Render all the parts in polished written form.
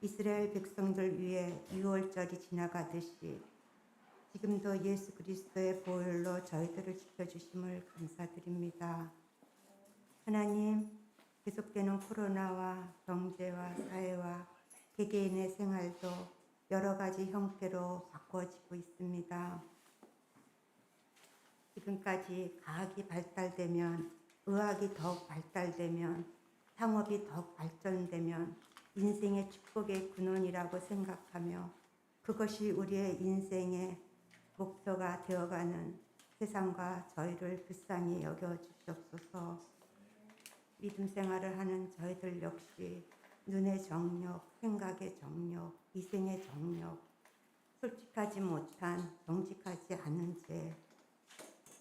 이스라엘 백성들 위해 유월절이 지나가듯이 지금도 예수 그리스도의 보혈로 저희들을 지켜주심을 감사드립니다. 하나님, 계속되는 코로나와 경제와 사회와 개개인의 생활도 여러 가지 형태로 바꿔지고 있습니다. 지금까지 과학이 발달되면, 의학이 더욱 발달되면, 상업이 더욱 발전되면 인생의 축복의 근원이라고 생각하며 그것이 우리의 인생의 목표가 되어가는 세상과 저희를 불쌍히 여겨주시옵소서. 믿음 생활을 하는 저희들 역시 눈의 정력, 생각의 정력, 이생의 정력, 솔직하지 못한 정직하지 않은 죄,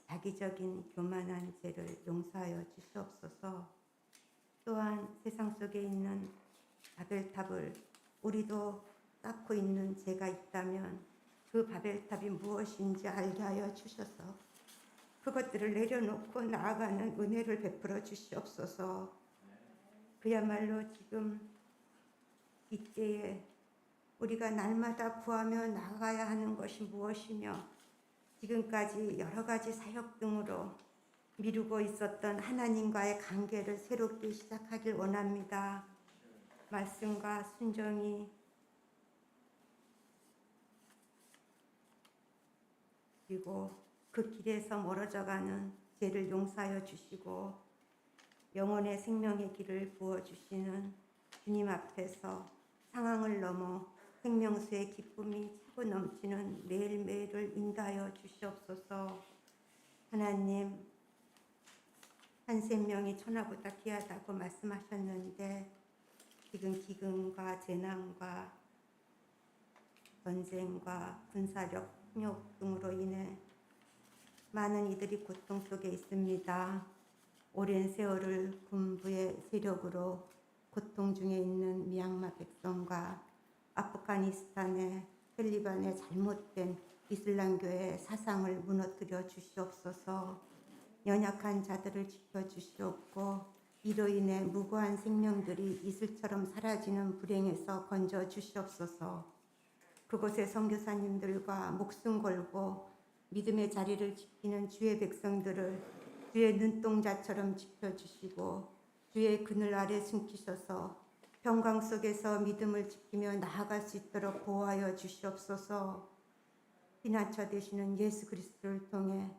자기적인 교만한 죄를 용서하여 주시옵소서. 또한 세상 속에 있는 바벨탑을 우리도 쌓고 있는 죄가 있다면 그 바벨탑이 무엇인지 알게 하여 주셔서 그것들을 내려놓고 나아가는 은혜를 베풀어 주시옵소서. 그야말로 지금 이때에 우리가 날마다 구하며 나아가야 하는 것이 무엇이며 지금까지 여러 가지 사역 등으로 미루고 있었던 하나님과의 관계를 새롭게 시작하길 원합니다. 말씀과 순종이 그리고 그 길에서 멀어져가는 죄를 용서하여 주시고 영혼의 생명의 길을 부어주시는 주님 앞에서 상황을 넘어 생명수의 기쁨이 차고 넘치는 매일매일을 인도하여 주시옵소서. 하나님, 한 생명이 천하보다 귀하다고 말씀하셨는데 지금 기근과 재난과 전쟁과 군사력, 폭력 등으로 인해 많은 이들이 고통 속에 있습니다. 오랜 세월을 군부의 세력으로 고통 중에 있는 미얀마 백성과 아프가니스탄의 텔리반의 잘못된 이슬람교의 사상을 무너뜨려 주시옵소서. 연약한 자들을 지켜주시옵고 이로 인해 무고한 생명들이 이슬처럼 사라지는 불행에서 건져 주시옵소서. 그곳의 선교사님들과 목숨 걸고 믿음의 자리를 지키는 주의 백성들을 주의 눈동자처럼 지켜주시고 주의 그늘 아래 숨기셔서 평강 속에서 믿음을 지키며 나아갈 수 있도록 보호하여 주시옵소서. 피난처 되시는 예수 그리스도를 통해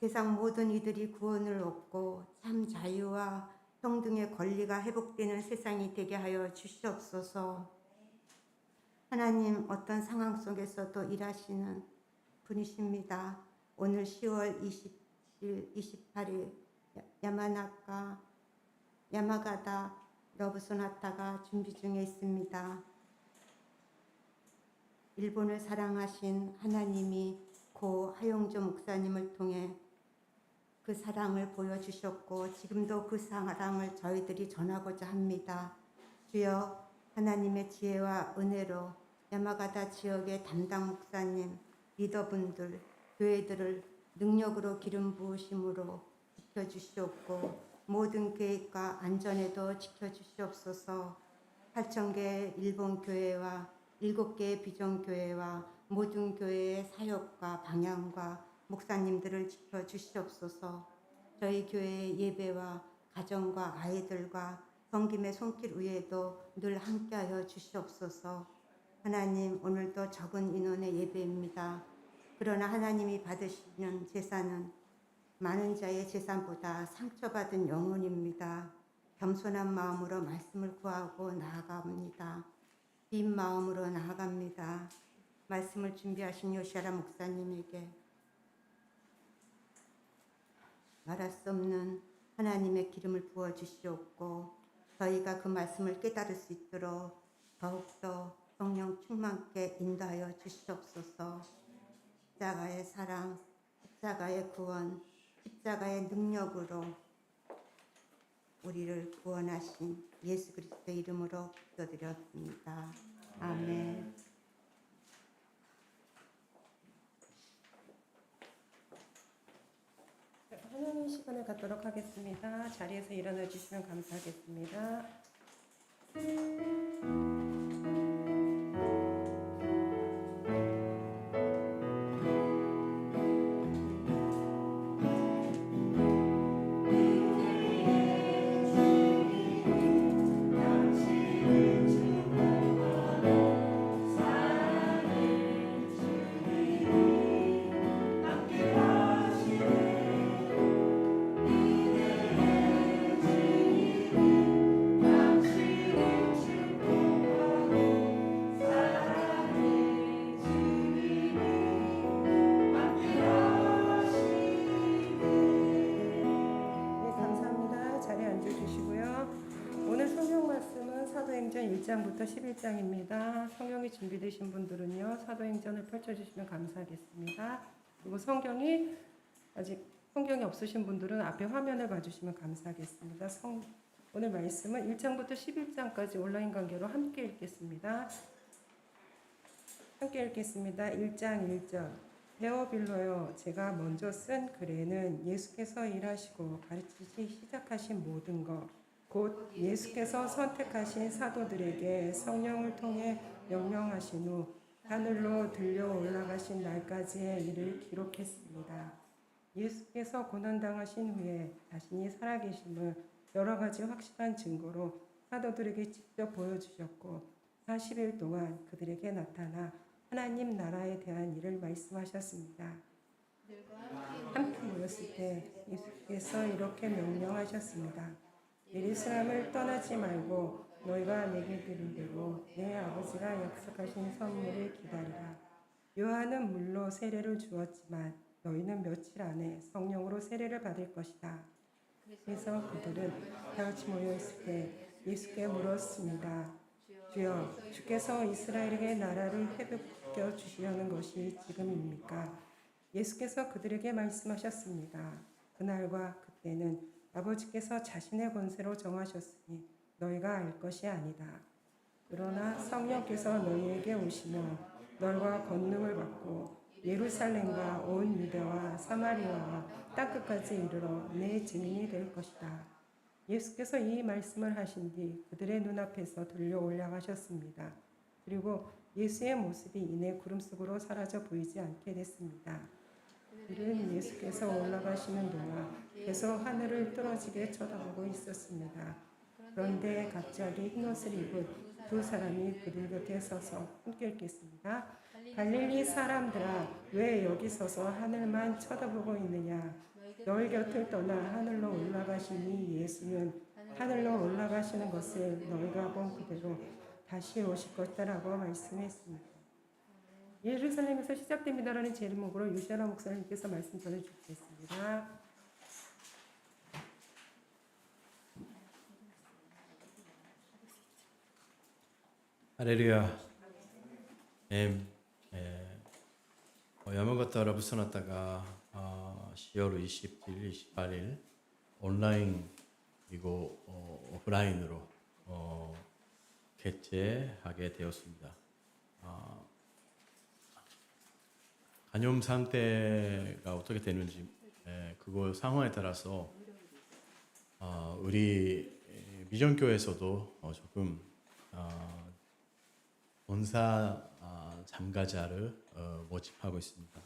세상 모든 이들이 구원을 얻고 참 자유와 평등의 권리가 회복되는 세상이 되게 하여 주시옵소서. 하나님, 어떤 상황 속에서도 일하시는 분이십니다. 오늘 10월 27일, 28일 야마가다 러브소나타가 준비 중에 있습니다. 일본을 사랑하신 하나님이 고 하용조 목사님을 통해 그 사랑을 보여주셨고 지금도 그 사랑을 저희들이 전하고자 합니다. 주여, 하나님의 지혜와 은혜로 야마가다 지역의 담당 목사님, 리더분들, 교회들을 능력으로 기름 부으심으로 지켜주시옵고 모든 계획과 안전에도 지켜주시옵소서. 8,000개의 일본 교회와 7개의 비전교회와 모든 교회의 사역과 방향과 목사님들을 지켜주시옵소서. 저희 교회의 예배와 가정과 아이들과 섬김의 손길 위에도 늘 함께하여 주시옵소서. 하나님, 오늘도 적은 인원의 예배입니다. 그러나 하나님이 받으시는 제사는 많은 자의 제사보다 상처받은 영혼입니다. 겸손한 마음으로 말씀을 구하고 나아갑니다. 빈 마음으로 나아갑니다. 말씀을 준비하신 요시아라 목사님에게 말할 수 없는 하나님의 기름을 부어주시옵고 저희가 그 말씀을 깨달을 수 있도록 더욱더 성령 충만케 인도하여 주시옵소서. 십자가의 사랑, 십자가의 구원, 십자가의 능력으로 우리를 구원하신 예수 그리스도의 이름으로 기도드렸습니다. 아멘. 하나님 시간을 갖도록 하겠습니다. 자리에서 일어나 주시면 감사하겠습니다. 1장부터 11장입니다. 성경이 준비되신 분들은요. 사도행전을 펼쳐주시면 감사하겠습니다. 그리고 아직 성경이 없으신 분들은 앞에 화면을 봐주시면 감사하겠습니다. 오늘 말씀은 1장부터 11장까지 온라인 관계로 함께 읽겠습니다. 1장 1절. 데오빌로여, 제가 먼저 쓴 글에는 예수께서 일하시고 가르치시 시작하신 모든 것, 곧 예수께서 선택하신 사도들에게 성령을 통해 명령하신 후 하늘로 들려 올라가신 날까지의 일을 기록했습니다. 예수께서 고난당하신 후에 자신이 살아계심을 여러 가지 확실한 증거로 사도들에게 직접 보여주셨고 40일 동안 그들에게 나타나 하나님 나라에 대한 일을 말씀하셨습니다. 함께 모였을 때 예수께서 이렇게 명령하셨습니다. 예루살렘을 떠나지 말고 너희가 내게 들은 대로 내 아버지가 약속하신 선물을 기다리라. 요한은 물로 세례를 주었지만 너희는 며칠 안에 성령으로 세례를 받을 것이다. 그래서 그들은 다 같이 모여있을 때 예수께 물었습니다. 주여, 주께서 이스라엘에게 나라를 회복시켜 주시려는 것이 지금입니까? 예수께서 그들에게 말씀하셨습니다. 그날과 그때는 아버지께서 자신의 권세로 정하셨으니 너희가 알 것이 아니다. 그러나 성령께서 너희에게 오시면 너희가 권능을 받고 예루살렘과 온 유대와 사마리아와 땅끝까지 이르러 내 증인이 될 것이다. 예수께서 이 말씀을 하신 뒤 그들의 눈앞에서 들려 올라가셨습니다. 그리고 예수의 모습이 이내 구름 속으로 사라져 보이지 않게 됐습니다. 그들은 예수께서 올라가시는 동안 계속 하늘을 뚫어지게 쳐다보고 있었습니다. 그런데 갑자기 흰옷을 입은 두 사람이 그들 곁에 서서 함께 읽겠습니다. 갈릴리 사람들아, 왜 여기 서서 하늘만 쳐다보고 있느냐? 너희 곁을 떠나 하늘로 올라가시니 예수는 하늘로 올라가시는 것을 너희가 본 그대로 다시 오실 것이라고 말씀했습니다. 예루살렘에서 시작됩니다라는 제목으로 유시아라 목사님께서 말씀 전해주시겠습니다. 할렐루야. 야마가타 라브 소나타가 10월 27일, 28일 온라인 그리고 오프라인으로 개최하게 되었습니다. 간염 상태가 어떻게 되는지 그거 상황에 따라서 우리 미전교회에서도 조금 본사 참가자를 모집하고 있습니다.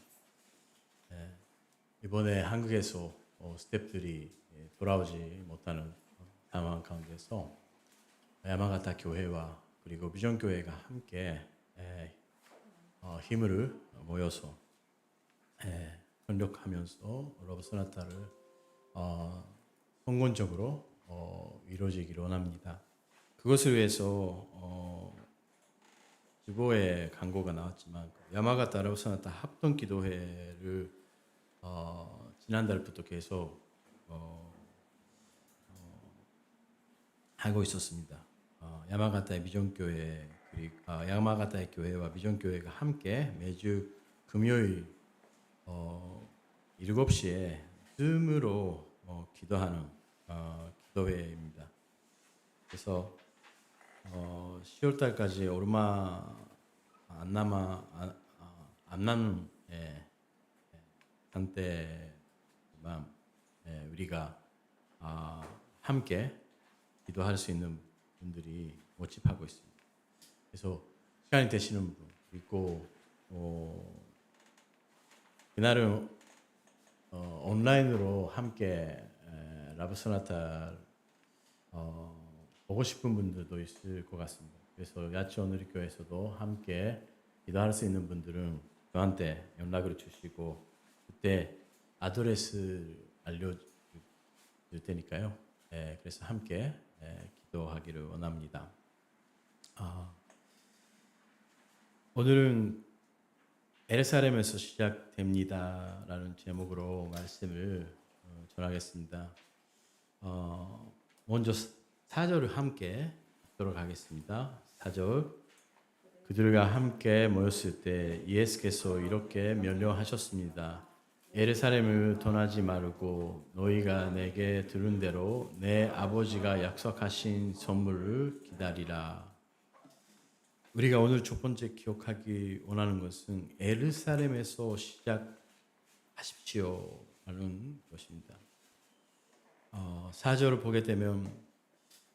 이번에 한국에서 스태프들이 돌아오지 못하는 상황 가운데서 야마가타 교회와 그리고 미전교회가 함께 힘을 모여서 협력하면서 러브 소나타를 성공적으로 이루어지기를 원합니다. 그것을 위해서 주보에 광고가 나왔지만 야마가타 러브 소나타 합동 기도회를 지난달부터 계속 하고 있었습니다. 야마가타의 미전교회 그리고 야마가타의 교회와 미전교회가 함께 매주 금요일 7시에 줌으로 기도하는 기도회입니다. 그래서 10월 달까지 얼마 안 남은 한때만 우리가 함께 기도할 수 있는 분들이 모집하고 있습니다. 그래서 시간이 되시는 분 그리고 그날은 온라인으로 함께 라브 소나타 보고 싶은 분들도 있을 것 같습니다. 그래서 야치 오누리 교회에서도 함께 기도할 수 있는 분들은 저한테 연락을 주시고 그때 아드레스 알려줄 테니까요. 그래서 함께 기도하기를 원합니다. 오늘은 예루살렘에서 시작됩니다라는 제목으로 말씀을 전하겠습니다. 먼저 4절을 함께 읽도록 하겠습니다. 4절. 그들과 함께 모였을 때 예수께서 이렇게 명령하셨습니다. 예루살렘을 떠나지 말고 너희가 내게 들은 대로 내 아버지가 약속하신 선물을 기다리라. 우리가 오늘 첫 번째 기억하기 원하는 것은 예루살렘에서 시작하십시오 라는 것입니다. 4절을 보게 되면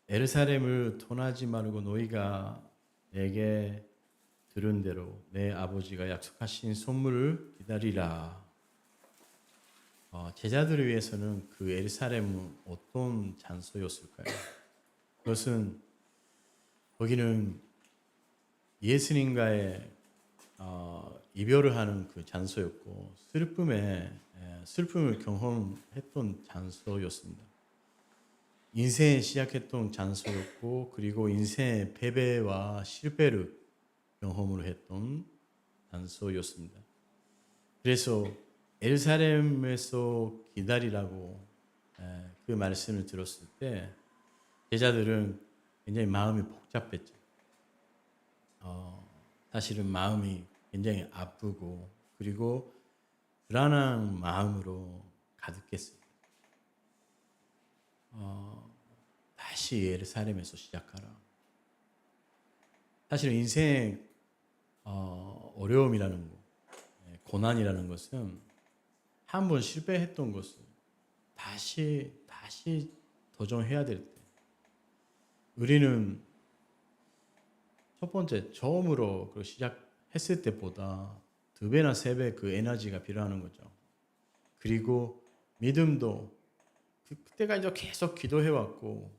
예루살렘을 떠나지 말고 너희가 내게 들은 대로 내 아버지가 약속하신 선물을 기다리라. 제자들을 위해서는 그 예루살렘은 어떤 장소였을까요? 그것은 거기는 예수님과의 이별을 하는 그 장소였고 슬픔을 경험했던 장소였습니다. 인생을 시작했던 장소였고 그리고 인생의 패배와 실패를 경험을 했던 장소였습니다. 그래서 예루살렘에서 기다리라고 그 말씀을 들었을 때 제자들은 굉장히 마음이 복잡했죠. 사실은 마음이 굉장히 아프고 그리고 불안한 마음으로 가득했어요. 다시 예루살렘에서 시작하라. 사실 인생의 어려움이라는 것, 고난이라는 것은 한 번 실패했던 것을 다시 도전해야 될 때, 우리는 첫 번째 처음으로 시작했을 때보다 2배나 3배 그 에너지가 필요한 거죠. 그리고 믿음도 그때까지도 계속 기도해왔고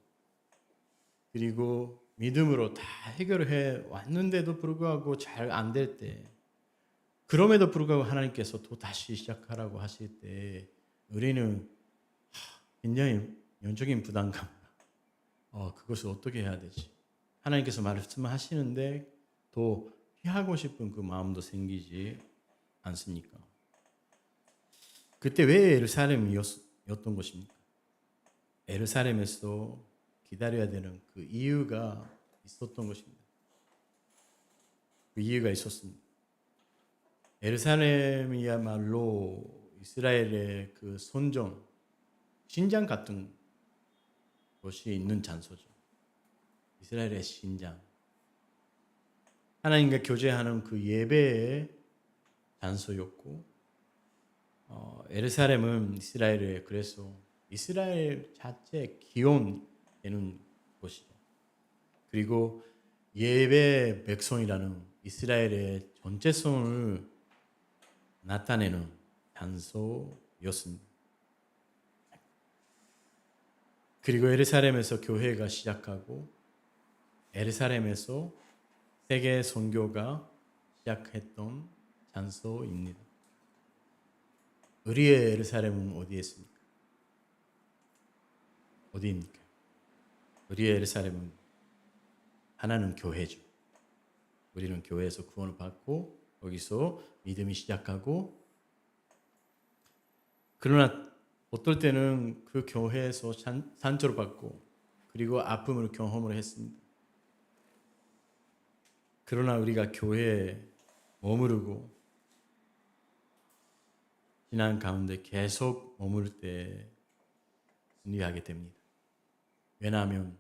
그리고 믿음으로 다 해결해 왔는데도 불구하고 잘 안 될 때 그럼에도 불구하고 하나님께서 또 다시 시작하라고 하실 때 우리는 굉장히 영적인 부담감 그것을 어떻게 해야 되지? 하나님께서 말씀하시는데 또 피하고 싶은 그 마음도 생기지 않습니까? 그때 왜 예루살렘이었던 것입니까? 예루살렘에서 기다려야 되는 그 이유가 있었던 것입니다. 그 이유가 있었습니다. 예루살렘이야말로 이스라엘의 그 선정, 신장 같은 것이 있는 장소죠. 이스라엘의 신장. 하나님과 교제하는 그 예배의 장소였고, 예루살렘은 이스라엘의 그래서 이스라엘 자체의 기원되는 곳이죠. 그리고 예배 백성이라는 이스라엘의 전체성을 나타내는 장소였습니다. 그리고 예루살렘에서 교회가 시작하고 예루살렘에서 세계 선교가 시작했던 장소입니다. 우리의 예루살렘은 어디에 있습니까? 어디입니까? 우리의 예루살렘은 하나는 교회죠. 우리는 교회에서 구원을 받고 거기서 믿음이 시작하고 그러나 어떨 때는 그 교회에서 상처를 받고 그리고 아픔을 경험을 했습니다. 그러나 우리가 교회에 머무르고 신앙 가운데 계속 머무를 때 승리하게 됩니다. 왜냐하면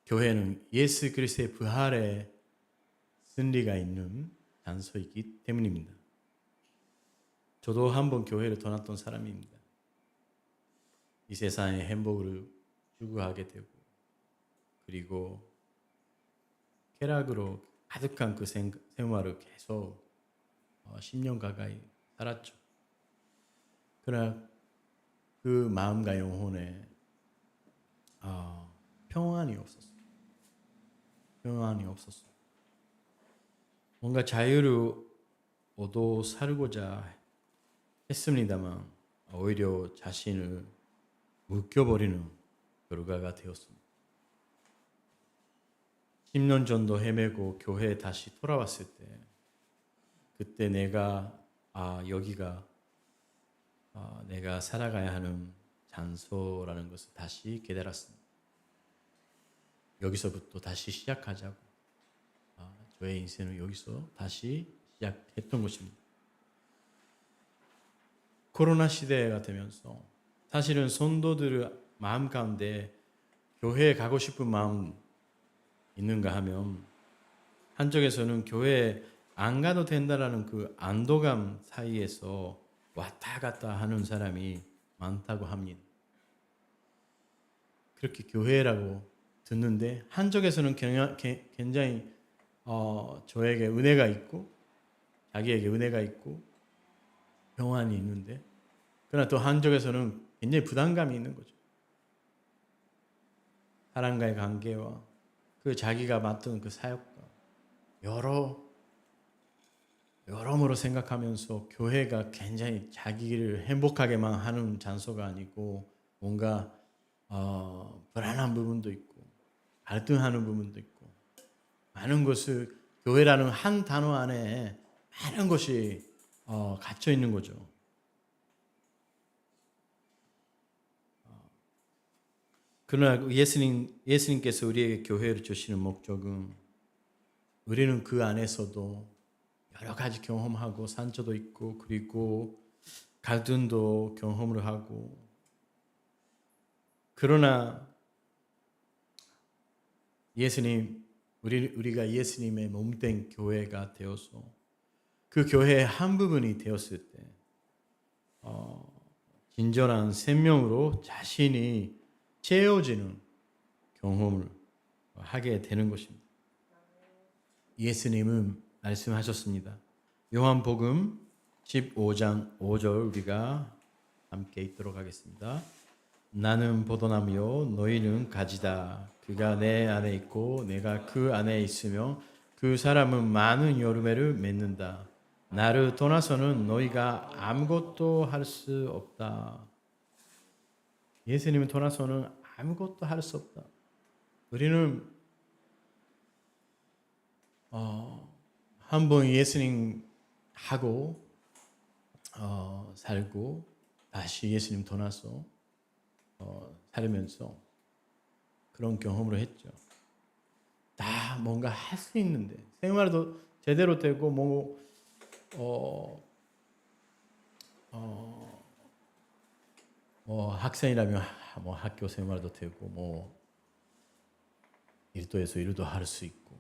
교회는 예수 그리스도의 부활의 승리가 있는 장소이기 때문입니다. 저도 한번 교회를 떠났던 사람입니다. 이 세상의 행복을 추구하게 되고 그리고 쾌락으로 가득한 그 생활을 계속 10년 가까이 살았죠. 그러나 그 마음과 영혼에 평안이 없었어요. 평안이 없었어요. 뭔가 자유를 얻어 살고자 했습니다만 오히려 자신을 묶여버리는 결과가 되었습니다. 10년 정도 헤매고 교회에 다시 돌아왔을 때 그때 내가 여기가 내가 살아가야 하는 장소라는 것을 다시 깨달았습니다. 여기서부터 다시 시작하자고. 저의 인생은 여기서 다시 시작했던 것입니다. 코로나 시대가 되면서 사실은 성도들의 마음 가운데 교회에 가고 싶은 마음 있는가 하면 한쪽에서는 교회에 안 가도 된다라는 그 안도감 사이에서 왔다 갔다 하는 사람이 많다고 합니다. 그렇게 교회라고 듣는데 한쪽에서는 굉장히 저에게 은혜가 있고 자기에게 은혜가 있고 평안이 있는데 그러나 또 한쪽에서는 굉장히 부담감이 있는 거죠. 사람과의 관계와 그 자기가 맡은 그 사역과 여러모로 생각하면서 교회가 굉장히 자기를 행복하게만 하는 장소가 아니고 뭔가 불안한 부분도 있고 갈등하는 부분도 있고 많은 것을 교회라는 한 단어 안에 많은 것이 갇혀 있는 거죠. 그러나 예수님께서 우리에게 교회를 주시는 목적은 우리는 그 안에서도 여러 가지 경험하고 상처도 있고 그리고 갈등도 경험을 하고 그러나 우리가 예수님의 몸된 교회가 되어서 그 교회의 한 부분이 되었을 때 진정한 생명으로 자신이 채워지는 경험을 하게 되는 것입니다. 예수님은 말씀하셨습니다. 요한복음 15장 5절 우리가 함께 읽도록 하겠습니다. 나는 포도나무요 너희는 가지다. 그가 내 안에 있고 내가 그 안에 있으며 그 사람은 많은 열매를 맺는다. 나를 떠나서는 너희가 아무것도 할 수 없다. 예수님을 떠나서는 아무것도 할 수 없다. 우리는 한번 예수님하고 살고 다시 예수님 떠나서 살면서 그런 경험을 했죠. 다 뭔가 할 수 있는데 생활도 제대로 되고 학생이라면 학교 생활도 되고 일도에서 일도 할 수 있고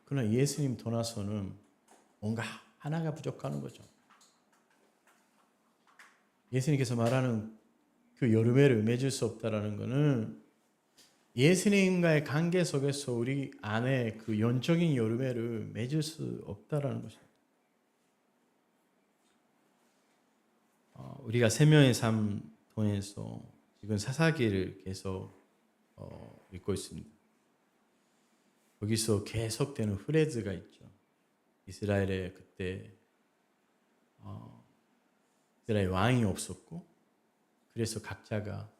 그러나 예수님 떠나서는 뭔가 하나가 부족하는 거죠. 예수님께서 말하는 그 열매를 맺을 수 없다라는 것은 예수님과의 관계 속에서 우리 안에 그 영적인 열매를 맺을 수 없다라는 것입니다. 우리가 생명의 삶 통해서 지금 사사기를 계속 읽고 있습니다. 거기서 계속되는 프레즈가 있죠. 이스라엘에 그때 이스라엘 왕이 없었고 그래서 각자가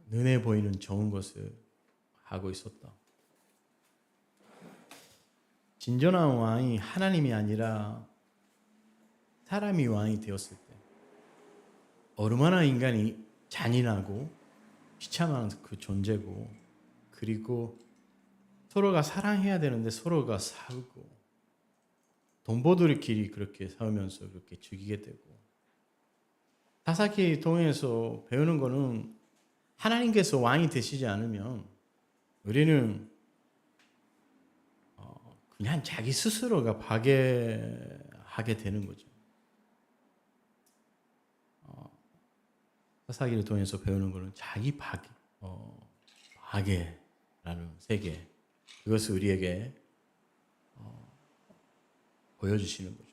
눈에 보이는 좋은 것을 하고 있었다. 진정한 왕이 하나님이 아니라 사람이 왕이 되었을 때 얼마나 인간이 잔인하고 비참한 그 존재고 그리고 서로가 사랑해야 되는데 서로가 싸우고 동포들끼리 그렇게 싸우면서 그렇게 죽이게 되고 사사기 통해서 배우는 거는 하나님께서 왕이 되시지 않으면 우리는 그냥 자기 스스로가 파괴하게 되는 거죠. 사사기를 통해서 배우는 거는 자기 파괴라는 세계 그것을 우리에게 보여주시는 거죠.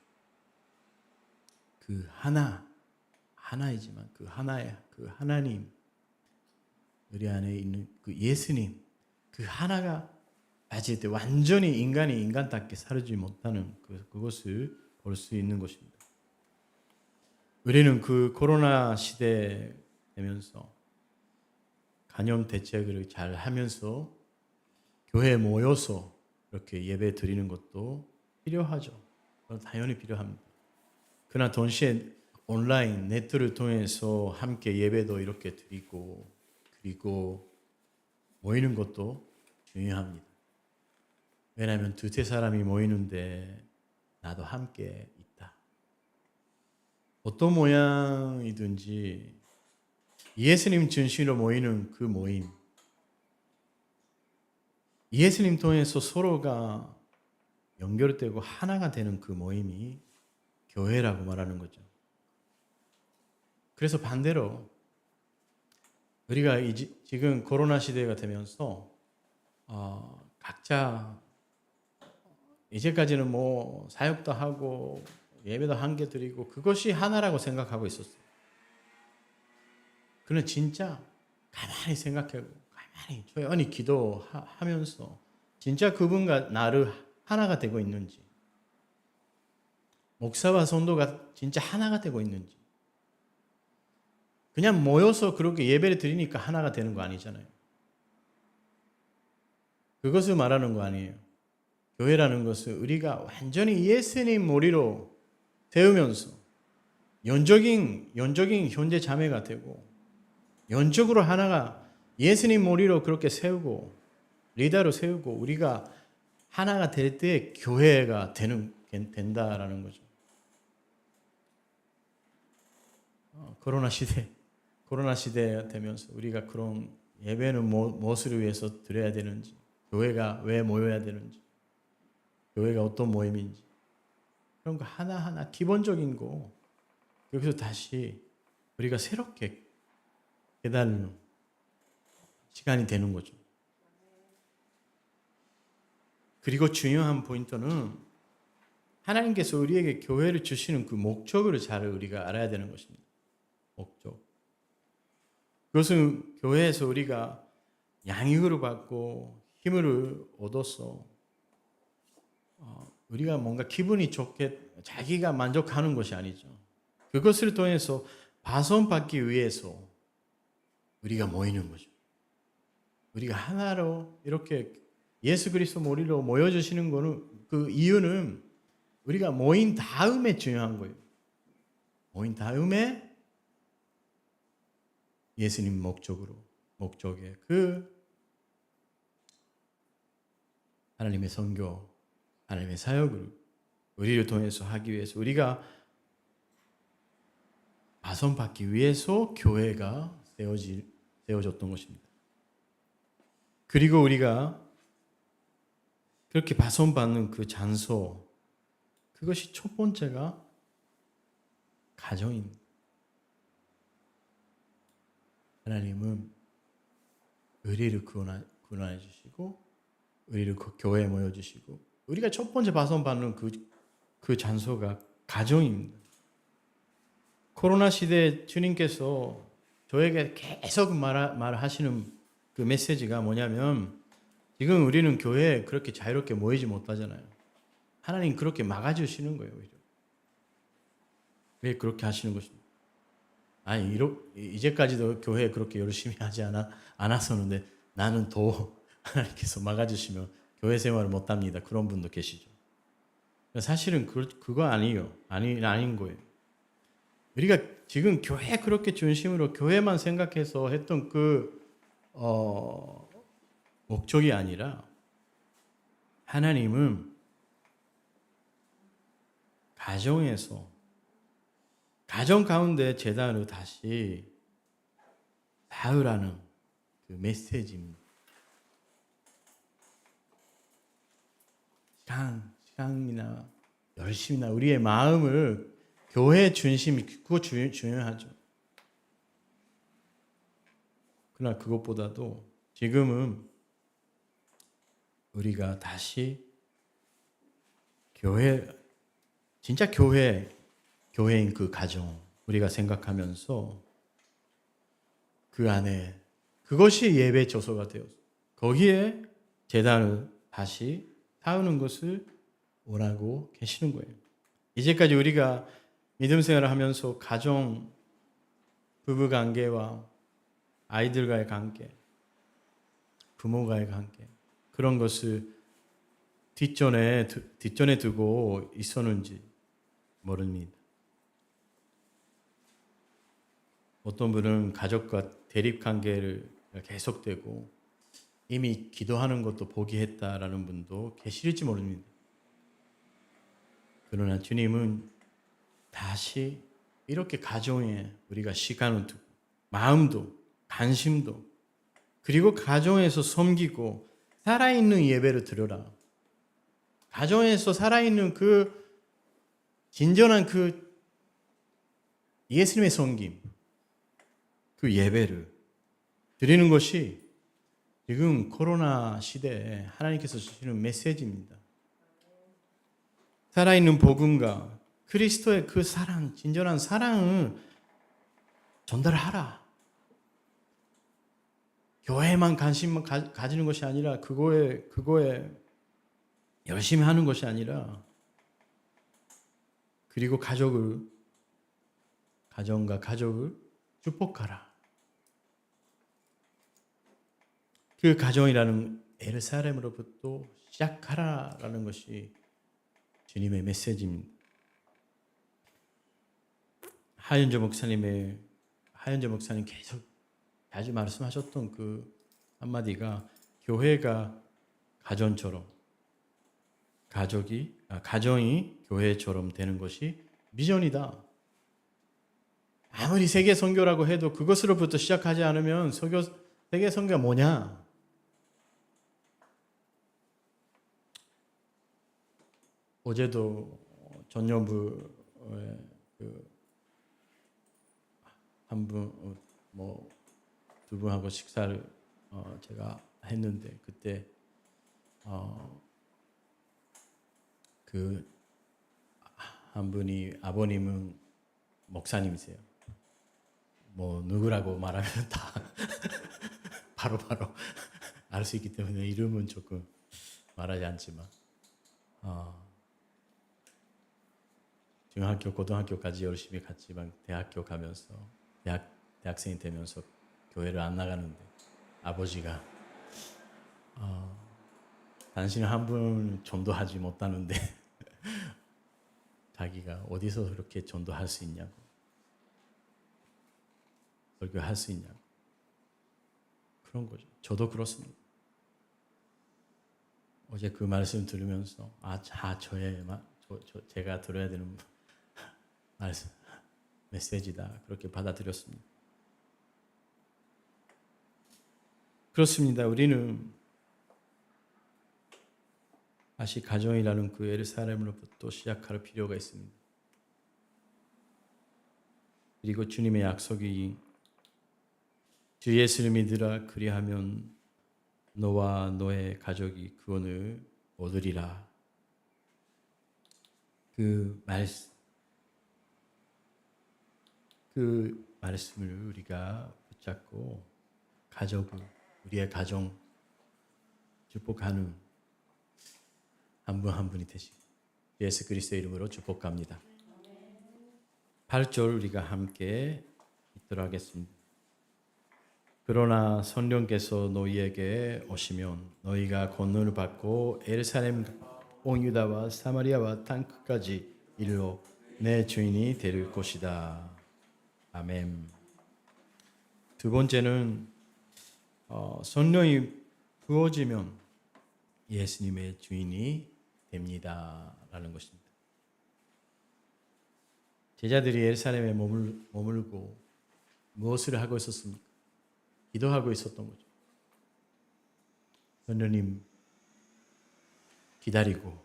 그 하나이지만 그 하나의 그 하나님 우리 안에 있는 그 예수님 그 하나가 빠질 때 완전히 인간이 인간답게 살지 못하는 그것을 볼 수 있는 것입니다. 우리는 그 코로나 시대 되면서 간염 대책을 잘 하면서 교회에 모여서 이렇게 예배 드리는 것도 필요하죠. 당연히 필요합니다. 그러나 동시에 온라인 네트를 통해서 함께 예배도 이렇게 드리고 그리고 모이는 것도 중요합니다. 왜냐하면 두세 사람이 모이는데 나도 함께 있다. 어떤 모양이든지 예수님 중심으로 모이는 그 모임, 예수님 통해서 서로가 연결되고 하나가 되는 그 모임이 교회라고 말하는 거죠. 그래서 반대로 우리가 지금 코로나 시대가 되면서 각자 이제까지는 뭐 사역도 하고 예배도 함께 드리고 그것이 하나라고 생각하고 있었어요. 그러나 진짜 가만히 생각하고 가만히 조용히 기도하면서 진짜 그분과 나를 하나가 되고 있는지, 목사와 성도가 진짜 하나가 되고 있는지, 그냥 모여서 그렇게 예배를 드리니까 하나가 되는 거 아니잖아요. 그것을 말하는 거 아니에요. 교회라는 것은 우리가 완전히 예수님 머리로 세우면서 영적인 형제 자매가 되고 영적으로 하나가 예수님 머리로 그렇게 세우고 리더로 세우고 우리가 하나가 될 때 교회가 된다라는 거죠. 코로나 시대가 되면서 우리가 그런 예배는 무엇을 위해서 드려야 되는지, 교회가 왜 모여야 되는지, 교회가 어떤 모임인지 그런 거 하나하나 기본적인 거 여기서 다시 우리가 새롭게 깨닫는 시간이 되는 거죠. 그리고 중요한 포인트는 하나님께서 우리에게 교회를 주시는 그 목적을 잘 우리가 알아야 되는 것입니다. 목적. 그것은 교회에서 우리가 양육을 받고 힘을 얻어서 우리가 뭔가 기분이 좋게 자기가 만족하는 것이 아니죠. 그것을 통해서 파손받기 위해서 우리가 모이는 거죠. 우리가 하나로 이렇게 예수 그리스도 머리로 모여주시는 거는 그 이유는 우리가 모인 다음에 중요한 거예요. 모인 다음에 예수님 목적에 그 하나님의 선교, 하나님의 사역을 우리를 통해서 하기 위해서 우리가 파손받기 위해서 교회가 세워졌던 것입니다. 그리고 우리가 그렇게 파손받는 그 장소, 그것이 첫 번째가 가정입니다. 하나님은 우리를 구원해 주시고 우리를 그 교회에 모여 주시고 우리가 첫 번째 파손받는 그 장소가 가정입니다. 코로나 시대에 주님께서 저에게 계속 말하시는 그 메시지가 뭐냐면 지금 우리는 교회에 그렇게 자유롭게 모이지 못하잖아요. 하나님 그렇게 막아주시는 거예요. 오히려. 왜 그렇게 하시는 것입니까? 아니 이제까지도 교회에 그렇게 열심히 하지 않았었는데 나는 더 하나님께서 막아주시면 교회 생활을 못합니다. 그런 분도 계시죠. 사실은 그거 아니에요. 아닌 거예요. 우리가 지금 교회 그렇게 중심으로 교회만 생각해서 했던 목적이 아니라 하나님은 가정 가운데 재단으로 다시 쌓으라는 그 메시지입니다. 시간이나 열심이나 우리의 마음을 교회 중심, 그거 중요하죠. 그러나 그것보다도 지금은 우리가 다시 진짜 교회인 그 가정, 우리가 생각하면서 그 안에 그것이 예배 조소가 되어서 거기에 제단을 다시 쌓는 것을 원하고 계시는 거예요. 이제까지 우리가 믿음 생활을 하면서 가정, 부부 관계와 아이들과의 관계, 부모과의 관계 그런 것을 뒷전에 두고 있었는지 모릅니다. 어떤 분은 가족과 대립 관계를 계속되고 이미 기도하는 것도 포기했다라는 분도 계실지 모릅니다. 그러나 주님은 다시 이렇게 가정에 우리가 시간을 두고 마음도 관심도 그리고 가정에서 섬기고 살아있는 예배를 드려라. 가정에서 살아있는 그 진정한 그 예수님의 섬김, 그 예배를 드리는 것이 지금 코로나 시대에 하나님께서 주시는 메시지입니다. 살아있는 복음과 그리스도의 그 사랑, 진정한 사랑을 전달하라. 교회만 관심만 가지는 것이 아니라 그거에 열심히 하는 것이 아니라 그리고 가정과 가족을 축복하라. 그 가정이라는 예루살렘으로부터 시작하라라는 것이 주님의 메시지입니다. 하윤재 목사님 계속 자주 말씀하셨던 그 한마디가 교회가 가정처럼 가정이 교회처럼 되는 것이 비전이다. 아무리 세계 선교라고 해도 그것으로부터 시작하지 않으면 세계 선교가 뭐냐? 어제도 전년부에 한 분, 두 분하고 식사를 제가 했는데 그때 그 한 분이 아버님은 목사님이세요. 누구라고 말하면 다 바로 알 수 있기 때문에 이름은 조금 말하지 않지만 중학교, 고등학교까지 열심히 갔지만 대학교 가면서 대학생이 되면서 교회를 안 나가는데 아버지가 당신은 한 분 전도하지 못하는데 자기가 어디서 그렇게 전도할 수 있냐고 설교할 수 있냐고 그런 거죠. 저도 그렇습니다. 어제 그 말씀 들으면서 제가 들어야 되는 말씀 메시지다 그렇게 받아들였습니다. 그렇습니다. 우리는 다시 가정이라는 그 예루살렘으로부터 시작할 필요가 있습니다. 그리고 주님의 약속이 주 예수를 믿으라 그리하면 너와 너의 가족이 구원을 얻으리라. 그 말씀을 우리가 붙잡고 우리의 가정 축복하는 한 분 한 분이 되시고 예수 그리스도의 이름으로 축복합니다. 8절 우리가 함께 읽도록 하겠습니다. 그러나 성령께서 너희에게 오시면 너희가 권능을 받고 예루살렘 온 유다와 사마리아와 땅끝까지 이르러 내 주인이 될 것이다. 아멘. 두 번째는 성령이 부어지면 예수님의 주인이 됩니다라는 것입니다. 제자들이 예루살렘에 머물고 무엇을 하고 있었습니까? 기도하고 있었던 거죠. 성령님 기다리고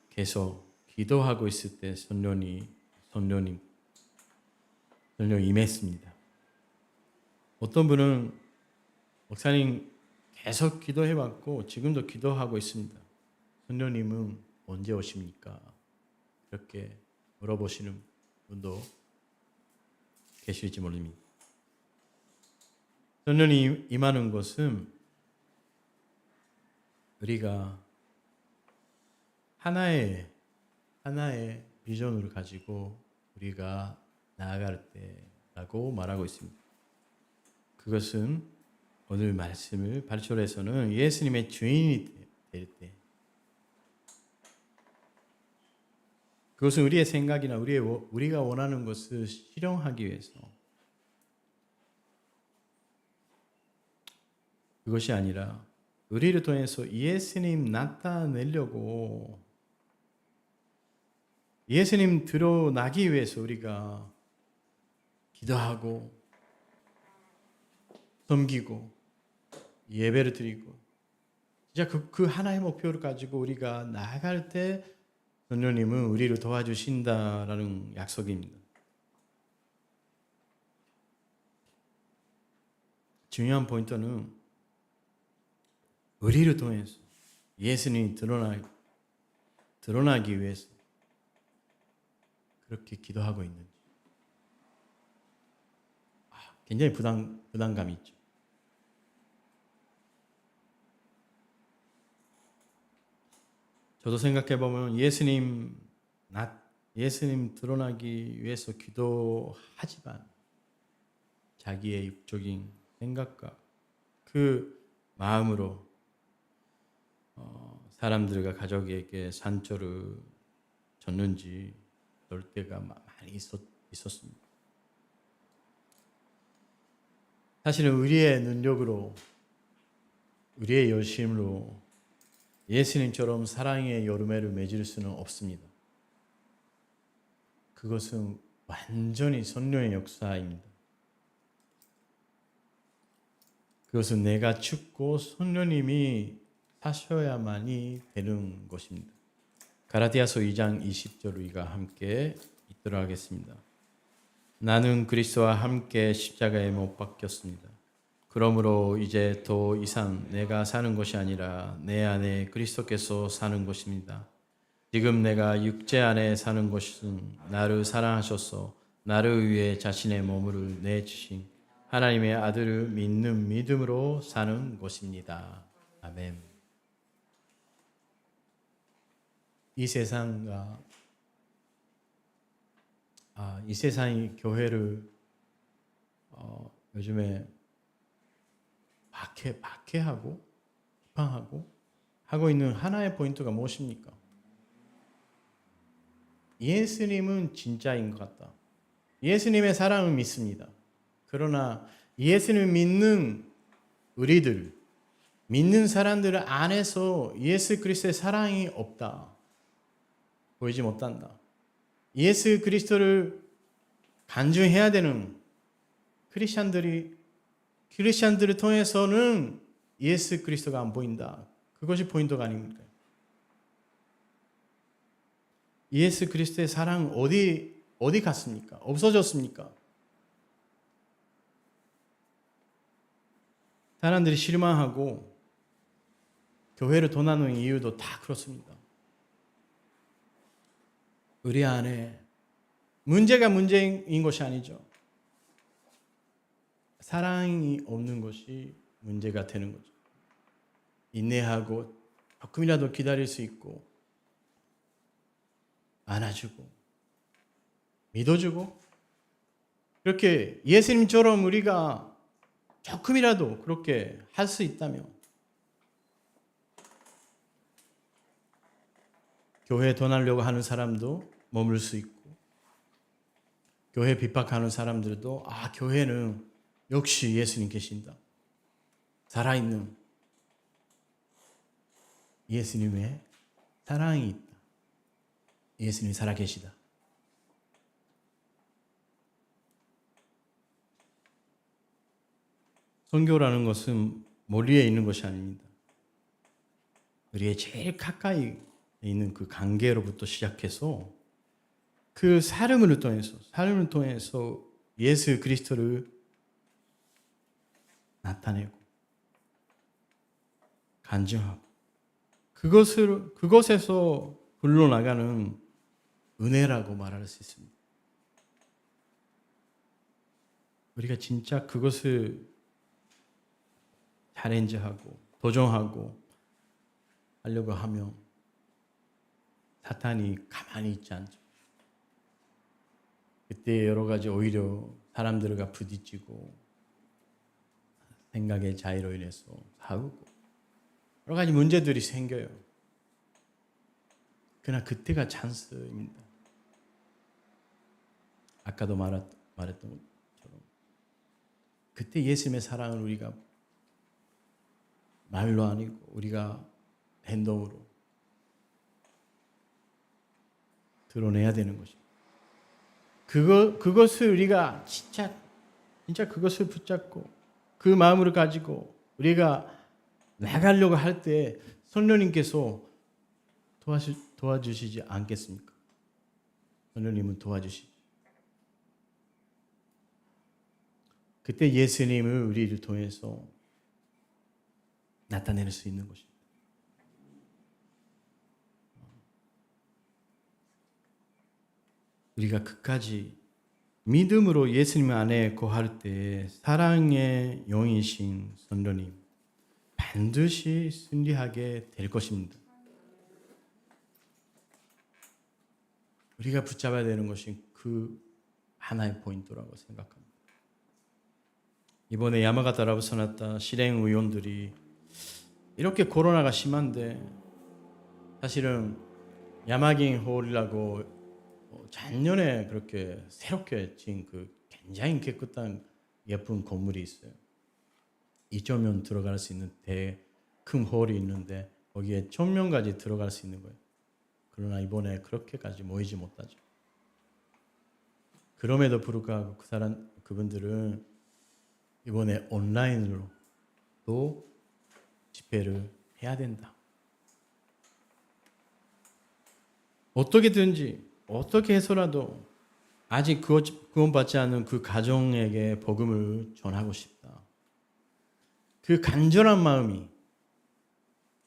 계속 기도하고 있을 때 성령이 임했습니다. 어떤 분은 목사님 계속 기도해왔고 지금도 기도하고 있습니다. 성령님은 언제 오십니까? 그렇게 물어보시는 분도 계실지 모릅니다. 성령이 임하는 것은 우리가 하나의 비전을 가지고 우리가 나아갈 때라고 말하고 있습니다. 그것은 오늘 말씀을 8절에서는 예수님의 주인이 될 때, 그것은 우리의 생각이나 우리가 원하는 것을 실현하기 위해서, 그것이 아니라 우리를 통해서 예수님 나타내려고 예수님 드러나기 위해서 우리가 기도하고 섬기고 예배를 드리고 진짜 그 하나의 목표를 가지고 우리가 나아갈 때 성령님은 우리를 도와주신다라는 약속입니다. 중요한 포인트는 우리를 통해서 예수님이 드러나기 위해서 그렇게 기도하고 있는지 굉장히 부담감이 있죠. 저도 생각해 보면 예수님 드러나기 위해서 기도하지만 자기의 육적인 생각과 그 마음으로 사람들과 가족에게 상처를 줬는지 그럴 때가 많이 있었습니다. 사실은 우리의 능력으로 우리의 열심으로 예수님처럼 사랑의 열매를 맺을 수는 없습니다. 그것은 완전히 성령의 역사입니다. 그것은 내가 죽고 성령님이 사셔야만이 되는 것입니다. 갈라디아서 2장 20절 우리가 함께 읽도록 하겠습니다. 나는 그리스도와 함께 십자가에 못 박혔습니다. 그러므로 이제 더 이상 내가 사는 것이 아니라 내 안에 그리스도께서 사는 것입니다. 지금 내가 육체 안에 사는 것은 나를 사랑하셔서 나를 위해 자신의 몸을 내주신 하나님의 아들을 믿는 믿음으로 사는 것입니다. 아멘. 이 세상이 교회를 요즘에 박해하고 비판하고 하고 있는 하나의 포인트가 무엇입니까? 예수님은 진짜인 것 같다. 예수님의 사랑을 믿습니다. 그러나 예수님을 믿는 우리들, 믿는 사람들 안에서 예수 그리스도의 사랑이 없다. 보이지 못한다. 예수 그리스도를 간증해야 되는 크리스찬들을 통해서는 예수 그리스도가 안 보인다. 그것이 포인트가 아닙니까? 예수 그리스도의 사랑 어디 갔습니까? 없어졌습니까? 사람들이 실망하고 교회를 떠나는 이유도 다 그렇습니다. 우리 안에 문제가 문제인 것이 아니죠. 사랑이 없는 것이 문제가 되는 거죠. 인내하고 조금이라도 기다릴 수 있고 안아주고 믿어주고 그렇게 예수님처럼 우리가 조금이라도 그렇게 할 수 있다면 교회에 떠나려고 하는 사람도 머물 수 있고 교회 비박하는 사람들도 교회는 역시 예수님 계신다. 살아있는 예수님의 사랑이 있다. 예수님이 살아계시다. 선교라는 것은 멀리에 있는 것이 아닙니다. 우리의 제일 가까이 있는 그 관계로부터 시작해서 그 삶을 통해서 예수 그리스도를 나타내고 간증하고 그것에서 흘러나가는 은혜라고 말할 수 있습니다. 우리가 진짜 그것을 챌린지하고 도전하고 하려고 하면 사탄이 가만히 있지 않죠. 그때 여러 가지 오히려 사람들과 부딪히고 생각의 자유로 인해서 싸우고 여러 가지 문제들이 생겨요. 그러나 그때가 찬스입니다. 아까도 말했던 것처럼 그때 예수님의 사랑을 우리가 말로 아니고 우리가 행동으로 드러내야 되는 것입니다. 그것을 우리가 진짜 그것을 붙잡고 그 마음을 가지고 우리가 나가려고 할 때 성령님께서 도와주시지 않겠습니까? 성령님은 도와주시죠. 그때 예수님을 우리를 통해서 나타낼 수 있는 것입니다. 우리가 끝까지 믿음으로 예수님 안에 거할 때 사랑의 영이신 성령님 반드시 승리하게 될 것입니다. 우리가 붙잡아야 되는 것이 그 하나의 포인트라고 생각합니다. 이번에 야마가타 라브소나타 실행 의원들이 이렇게 코로나가 심한데 사실은 야마긴 홀이라고 작년에 그렇게 새롭게 지은 그 굉장히 깨끗한 예쁜 건물이 있어요. 2,000명 들어갈 수 있는 큰 홀이 있는데 거기에 1,000명까지 들어갈 수 있는 거예요. 그러나 이번에 그렇게까지 모이지 못하죠. 그럼에도 불구하고 그분들은 이번에 온라인으로 또 집회를 해야 된다. 어떻게 해서라도 아직 구원받지 않은 그 가정에게 복음을 전하고 싶다. 그 간절한 마음이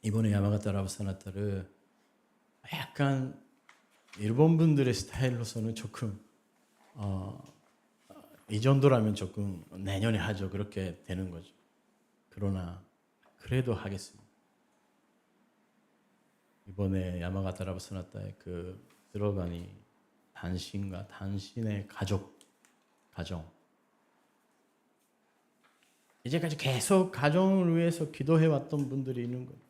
이번에 야마가타 라브소나타를 약간 일본 분들의 스타일로서는 조금 이 정도라면 조금 내년에 하죠. 그렇게 되는 거죠. 그러나 그래도 하겠습니다. 이번에 야마가타 라브소나타의 그 스로건이 당신과 당신의 가정. 이제까지 계속 가정을 위해서 기도해왔던 분들이 있는 거예요.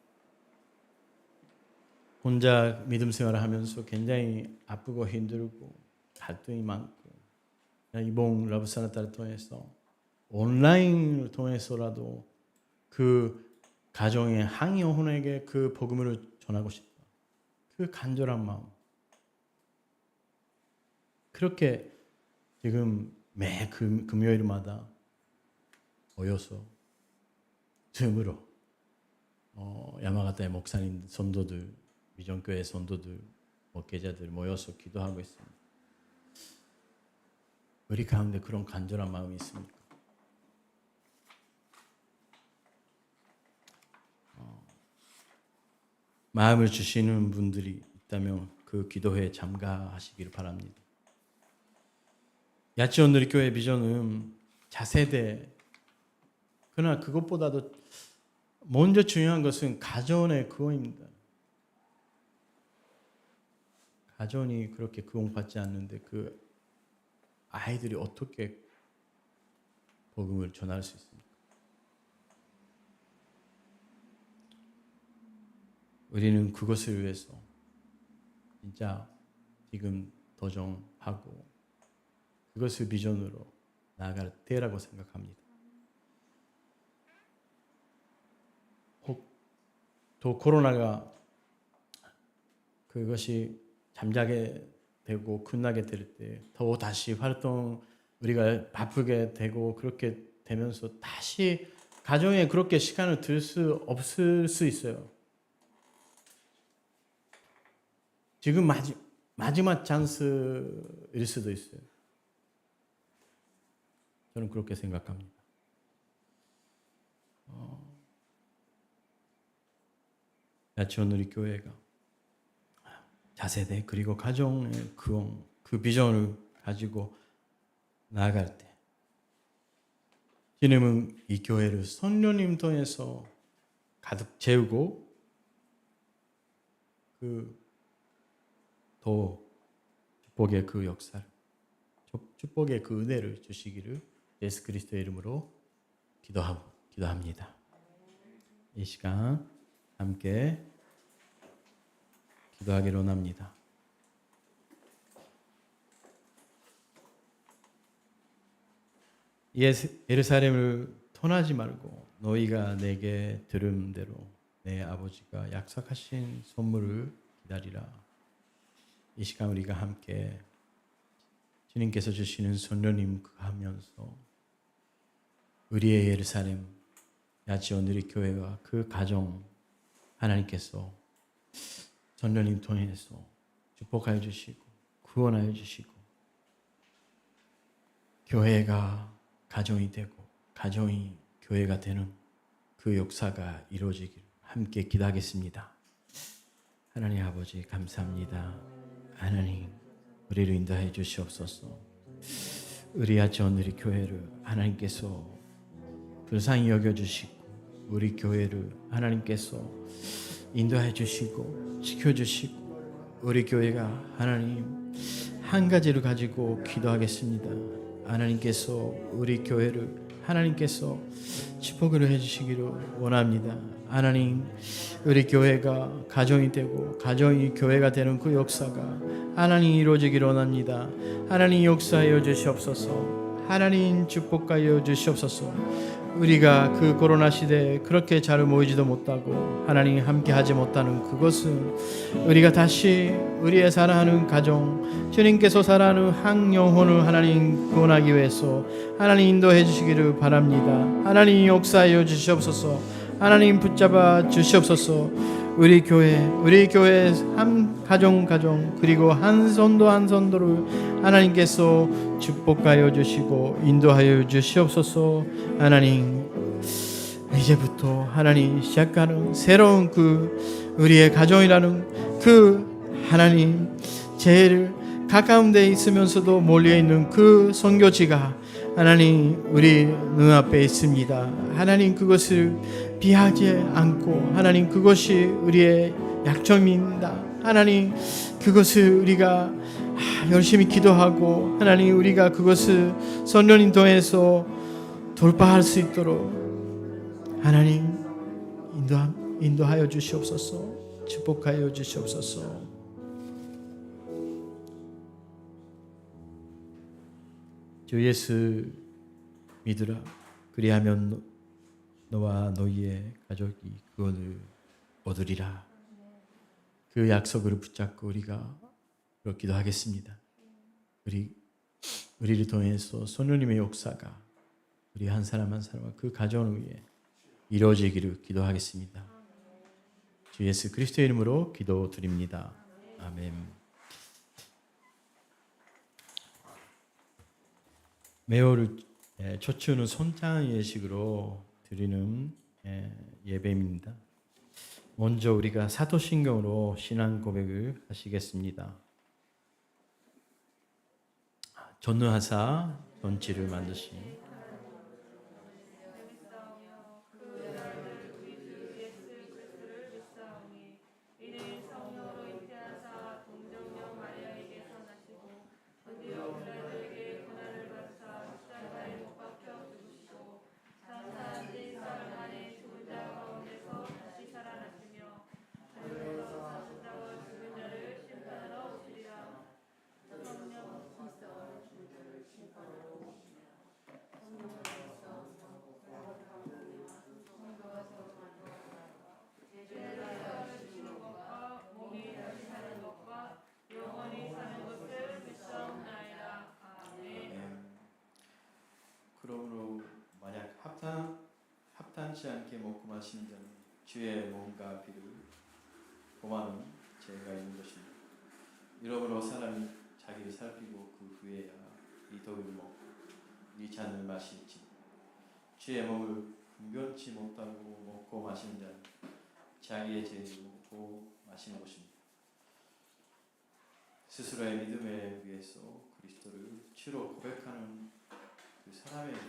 혼자 믿음 생활을 하면서 굉장히 아프고 힘들고 갈등이 많고 이번 라브소나타를 통해서 온라인을 통해서라도 그 가정의 한 영혼에게 그 복음을 전하고 싶다. 그 간절한 마음. 그렇게 지금 매 금요일마다 모여서 줌으로 야마가타의 목사님, 선도들, 위정교회 선도들, 목회자들 모여서 기도하고 있습니다. 우리 가운데 그런 간절한 마음이 있습니까? 마음을 주시는 분들이 있다면 그 기도회에 참가하시기를 바랍니다. 야치온 누리교회 비전은 차세대, 그러나 그것보다도 먼저 중요한 것은 가정의 구원입니다. 가정이 그렇게 구원받지 않는데 그 아이들이 어떻게 복음을 전할 수 있습니까? 우리는 그것을 위해서 진짜 지금 도전하고 그것을 비전으로 나아갈 때라고 생각합니다. 혹 또 코로나가 그것이 잠자게 되고 끝나게 될 때 더 다시 활동 우리가 바쁘게 되고 그렇게 되면서 다시 가정에 그렇게 시간을 들 수 없을 수 있어요. 지금 마지막 찬스일 수도 있어요. 저는 그렇게 생각합니다. 야치온 누리교회가 차세대 그리고 가정의 그 비전을 가지고 나아갈 때 주님은 이 교회를 성령님 통해서 가득 채우고 더 축복의 그 역사를 축복의 그 은혜를 주시기를 예수 그리스도의 이름으로 기도합니다. 이 시간 함께 기도하기로 합니다. 예루살렘을 떠나지 말고 너희가 내게 들은 대로 내 아버지가 약속하신 선물을 기다리라. 이 시간 우리가 함께 주님께서 주시는 성령님 하면서 우리의 예루살렘 야지온 우리교회와 그 가정 하나님께서 성령님 통해서 축복하여 주시고 구원하여 주시고 교회가 가정이 되고 가정이 교회가 되는 그 역사가 이루어지기를 함께 기도하겠습니다. 하나님 아버지 감사합니다. 하나님 우리를 인도해 주시옵소서. 우리 야지온 우리 교회를 하나님께서 불쌍히 여겨주시고 우리 교회를 하나님께서 인도해 주시고 지켜주시고 우리 교회가 하나님 한 가지를 가지고 기도하겠습니다. 하나님께서 우리 교회를 하나님께서 축복을 해주시기를 원합니다. 하나님 우리 교회가 가정이 되고 가정이 교회가 되는 그 역사가 하나님 이루어지기를 원합니다. 하나님 역사하여 주시옵소서. 하나님 축복하여 주시옵소서. 우리가 그 코로나 시대에 그렇게 잘 모이지도 못하고 하나님 함께 하지 못하는 그것은 우리가 다시 우리의 사랑하는 가정 주님께서 사랑하는 한 영혼을 하나님 구원하기 위해서 하나님 인도해 주시기를 바랍니다. 하나님 역사하여 주시옵소서. 하나님 붙잡아 주시옵소서. 우리 교회 한 가정 그리고 한 선도를 하나님께서 축복하여 주시고 인도하여 주시옵소서. 하나님 이제부터 하나님 시작하는 새로운 그 우리의 가정이라는 그 하나님 제일 가까운 데 있으면서도 멀리 있는 그 선교지가 하나님 우리 눈앞에 있습니다. 하나님 그것을 비하지 않고 하나님 그것이 우리의 약점입니다. 하나님 그것을 우리가 열심히 기도하고 하나님 우리가 그것을 성령님 통해서 돌파할 수 있도록 하나님 인도하여 주시옵소서. 축복하여 주시옵소서. 주 예수 믿으라. 그리하면 너와 너희의 가족이 구원을 얻으리라. 그 약속을 붙잡고 우리가 기도하겠습니다. 우리를 통해서 성령님의 역사가 우리 한 사람 한 사람과 그 가정을 위해 이루어지기를 기도하겠습니다. 주 예수 그리스도의 이름으로 기도드립니다. 아멘. 매월 초추는 손장 예식으로 드리는 예배입니다. 먼저 우리가 사도신경으로 신앙 고백을 하시겠습니다. 전능하사 전지를 만드신 그러므로 만약 합당치 않게 먹고 마시는 자는 주의 몸과 피를 범하는 죄가 있는 것입니다. 이러므로 사람이 자기를 살피고 그 후에야 이 떡을 먹고 이 잔을 마실지 주의 몸을 분별치 못하고 먹고 마시는 자는 자기의 죄를 먹고 마시는 것입니다. 스스로의 믿음에 의해서 그리스도를 주로 고백하는 그 사람에게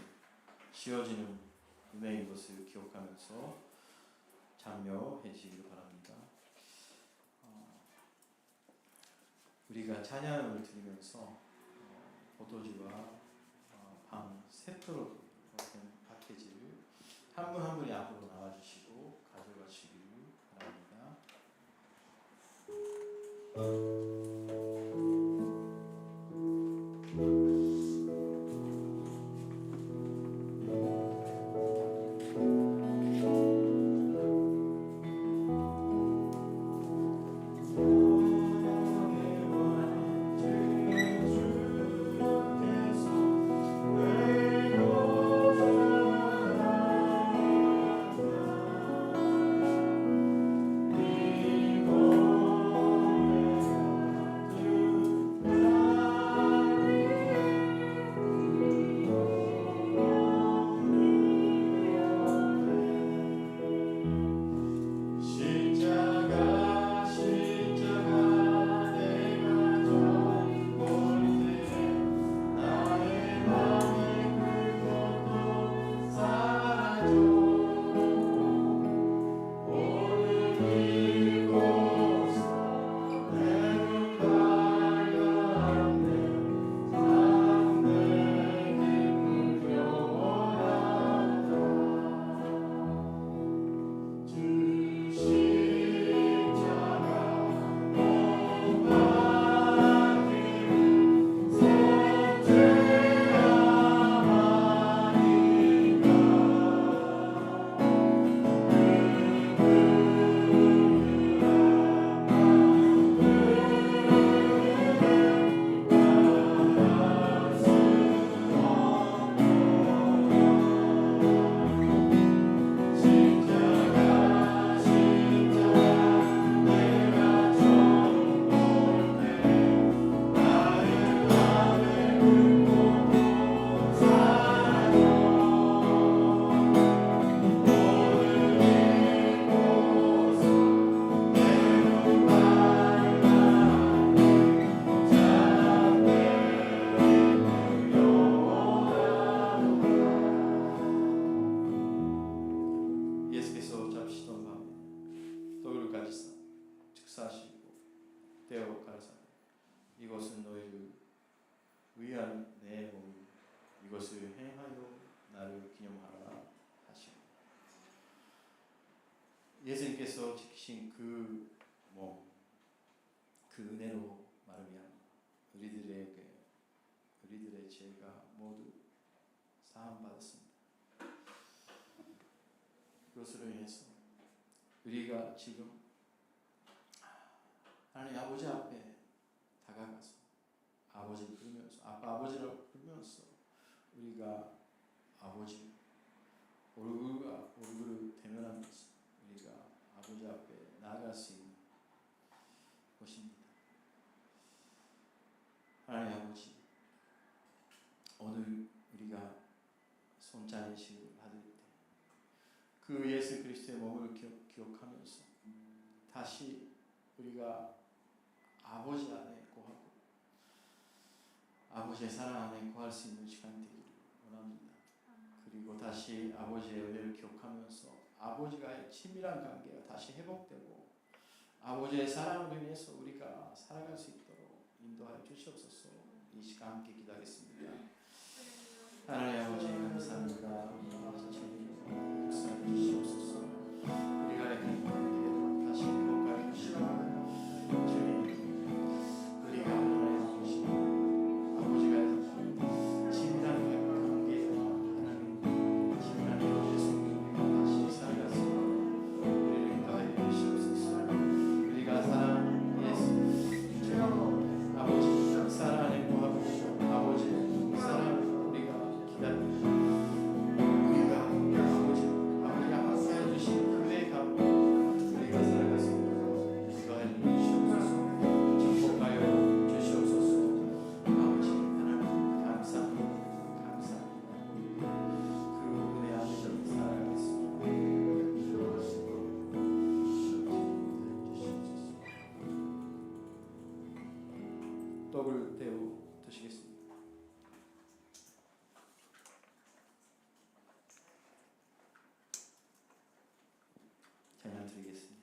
지어지는 은혜인 것을 기억하면서 참여해주시기 바랍니다. 우리가 찬양을 드리면서 포도주와 방 세트로 된 파케지를 한 분 한 분이 앞으로 나와주시고 가져가시기 바랍니다. 이것은 너희를 위한 내 몸, 이것을 행하여 나를 기념하라 하시고, 예수님께서 지키신 그 몸, 그 은혜로 말미암아 우리들의 죄가 모두 사함 받았습니다. 그것으로 인해서 우리가 지금 하나님 아버지 앞에 다가가서 아버지를 부르면서 아버지라고 부르면서 우리가 아버지 얼굴을 대면하면서 우리가 아버지 앞에 나아갈 수 있는 것입니다. 하나님 아버지, 오늘 우리가 손자의식을 받을 때 그 예수 그리스도의 몸을 기억하면서 다시 우리가 아버지 안에 거하고 아버지의 사랑 안에 거할 수 있는 시간이 되기를 원합니다. 그리고 다시 아버지의 은혜를 기억하면서 아버지와의 친밀한 관계가 다시 회복되고 아버지의 사랑으로 인해서 우리가 살아갈 수 있도록 인도하여 주시옵소서. 이 시간 함께 기도하겠습니다. 하나님 아버지 감사합니다. 역사해 주시옵소서. 우리가 이 관계를 다시 회복하여 주시고 주님, 우리가 하나님 아버지 아버지가 친밀한 관계와 하나님 친밀한 관계에서 우리가 다시 살아갈 수 있도록 우리를 인도하여 주시옵소서. 우리가 사랑하는 예수 주님, 아버지 사랑 안에 거하고 아버지 사랑 우리가 기다립니다. 떡을 떼어 드시겠습니다. 찬양 드리겠습니다.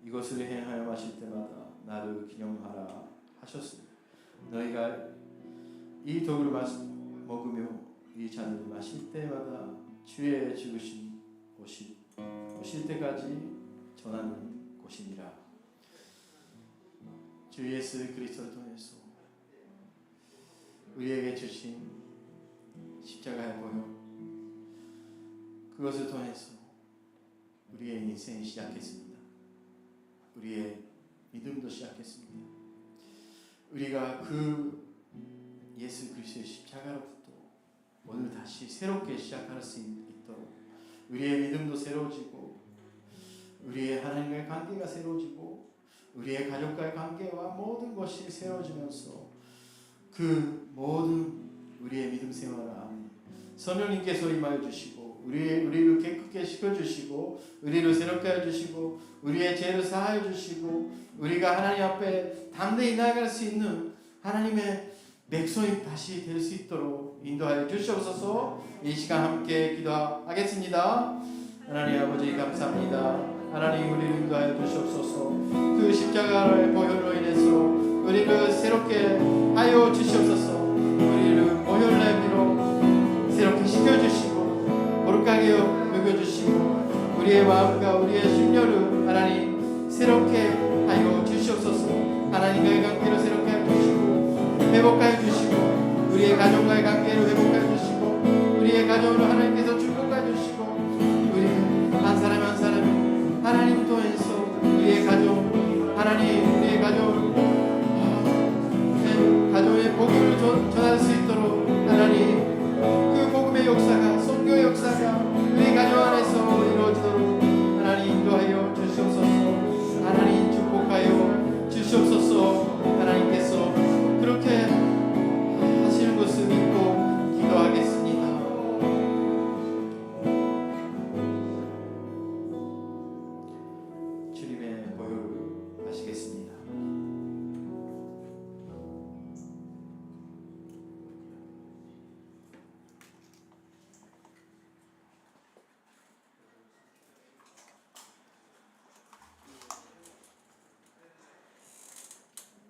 이것을 행하여 마실 때마다 나를 기념하라 하셨습니다. 너희가 이 떡을 먹으며 이 잔을 마실 때마다 주의 죽으신 오실 때까지 전하는 곳이니라. 주 예수 그리스도를 통해서 우리에게 주신 십자가의 보혈, 그것을 통해서 우리의 인생이 시작했습니다. 우리의 믿음도 시작했습니다. 우리가 그 예수 그리스도의 십자가로부터 오늘 다시 새롭게 시작할 수 있도록 우리의 믿음도 새로워지고 우리의 하나님과의 관계가 새로워지고 우리의 가족과의 관계와 모든 것이 새로워지면서 그 모든 우리의 믿음 생활 안에 성령님께서 임하여 주시고 우리를 깨끗게 시켜주시고 우리를 새롭게 해주시고 우리의 죄를 사하여 주시고 우리가 하나님 앞에 담대히 나아갈 수 있는 하나님의 백성이 다시 될 수 있도록 인도하여 주시옵소서. 이 시간 함께 기도하겠습니다. 하나님 아버지 감사합니다. 하나님 우리를 인도하여 주시옵소서. 그 십자가의 보혈로 인해서 우리를 새롭게 하여 주시옵소서. 우리를 보혈 내비로 새롭게 시켜주시고 거룩하게 여겨주시고 우리의 마음과 우리의 심령을 하나님 새롭게 하여 주시옵소서. 하나님과의 관계를 새롭게 하여 주시고 회복하여 주시고 우리의 가정과의 관계를 회복하여 주시고 우리의 가정으로 하나님께서 축복하여 주시고 우리 한 사람 한 사람이 하나님 통해서 우리의 가정 하나님 우리의 가정의 복음을 전할 수 있도록 하나님 그 복음의 역사가 선교의 역사가 우리 가정 안에서 이루어지도록 하나님 인도하여 주시옵소서. 하나님 축복하여 주시옵소서. 하나님께서 그렇게 하시는 것을 믿고 기도하겠습니다. 주님의 보혈을 마시겠습니다.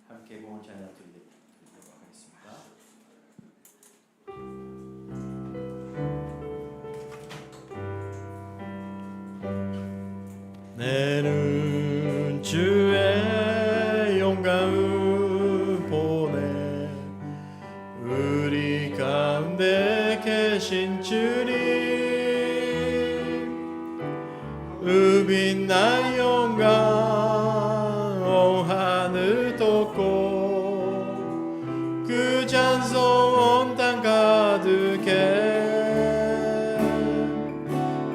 함께 공헌 찬양 드리도록 하겠습니다. 내는 주의 영광을 보내 우리 가운데 계신 주님 빛난 영광 온 하늘 덮고 그 찬송 온 땅 가득해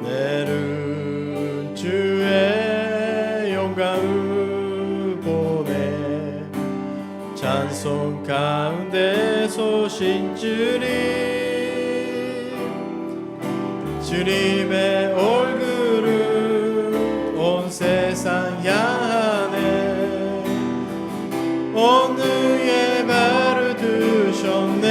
내는 주의 영광을 보내 찬송 가운데 소신 주님의 얼굴을 온 세상 향하네 온 의에 발을 두셨네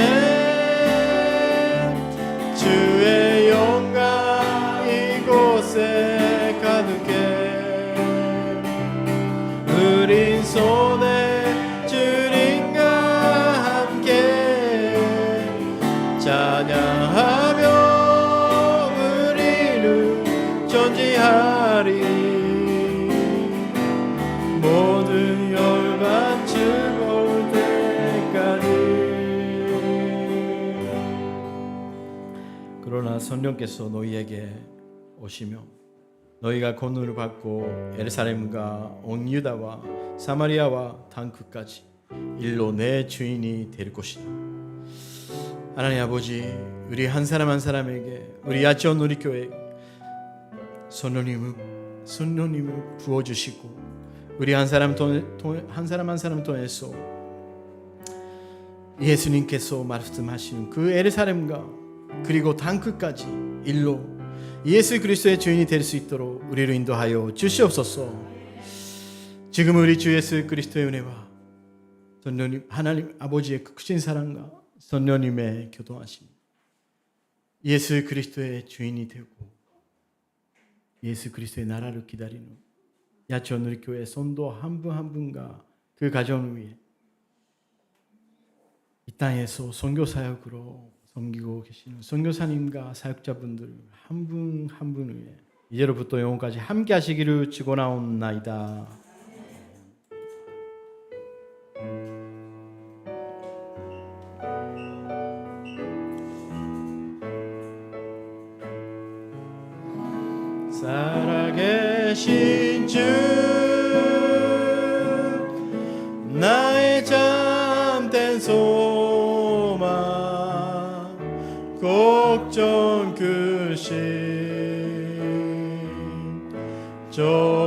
주의 영광 이곳에 가득해 우린 손에 주님과 함께 찬양하며 우리를 존재하리 모든 열반 즐거울 때까지. 그러나 성령께서 너희에게 오시며 너희가 권능을 받고 예루살렘과 온 유다와 사마리아와 땅 끝까지 일로 내 주인이 될 것이다. 하나님 아버지 우리 한 사람 한 사람에게 우리 야치원 우리교회 성령님을 부어주시고 우리 한 사람 한 사람 통해서 예수님께서 말씀하시는 그 예루살렘과 그리고 땅 끝까지 일로 예수 그리스도의 주인이 될 수 있도록 우리를 인도하여 주시옵소서. 지금 우리 주 예수 그리스도의 은혜와 성령님 하나님 아버지의 크신 사랑과 성령님의 교통하심 예수 그리스도의 주인이 되고 예수 그리스도의 나라를 기다리는 야치원 우리 교회 성도 한 분 한 분과 그 가정을 위해 이 땅에서 선교 사역으로 섬기고 계시는 선교사님과 사역자분들 한 분 한 분 위해 이제로부터 영원까지 함께 하시기를 축원하옵나이다. 살아계신 주 나의 참된 소망 걱정 크신 저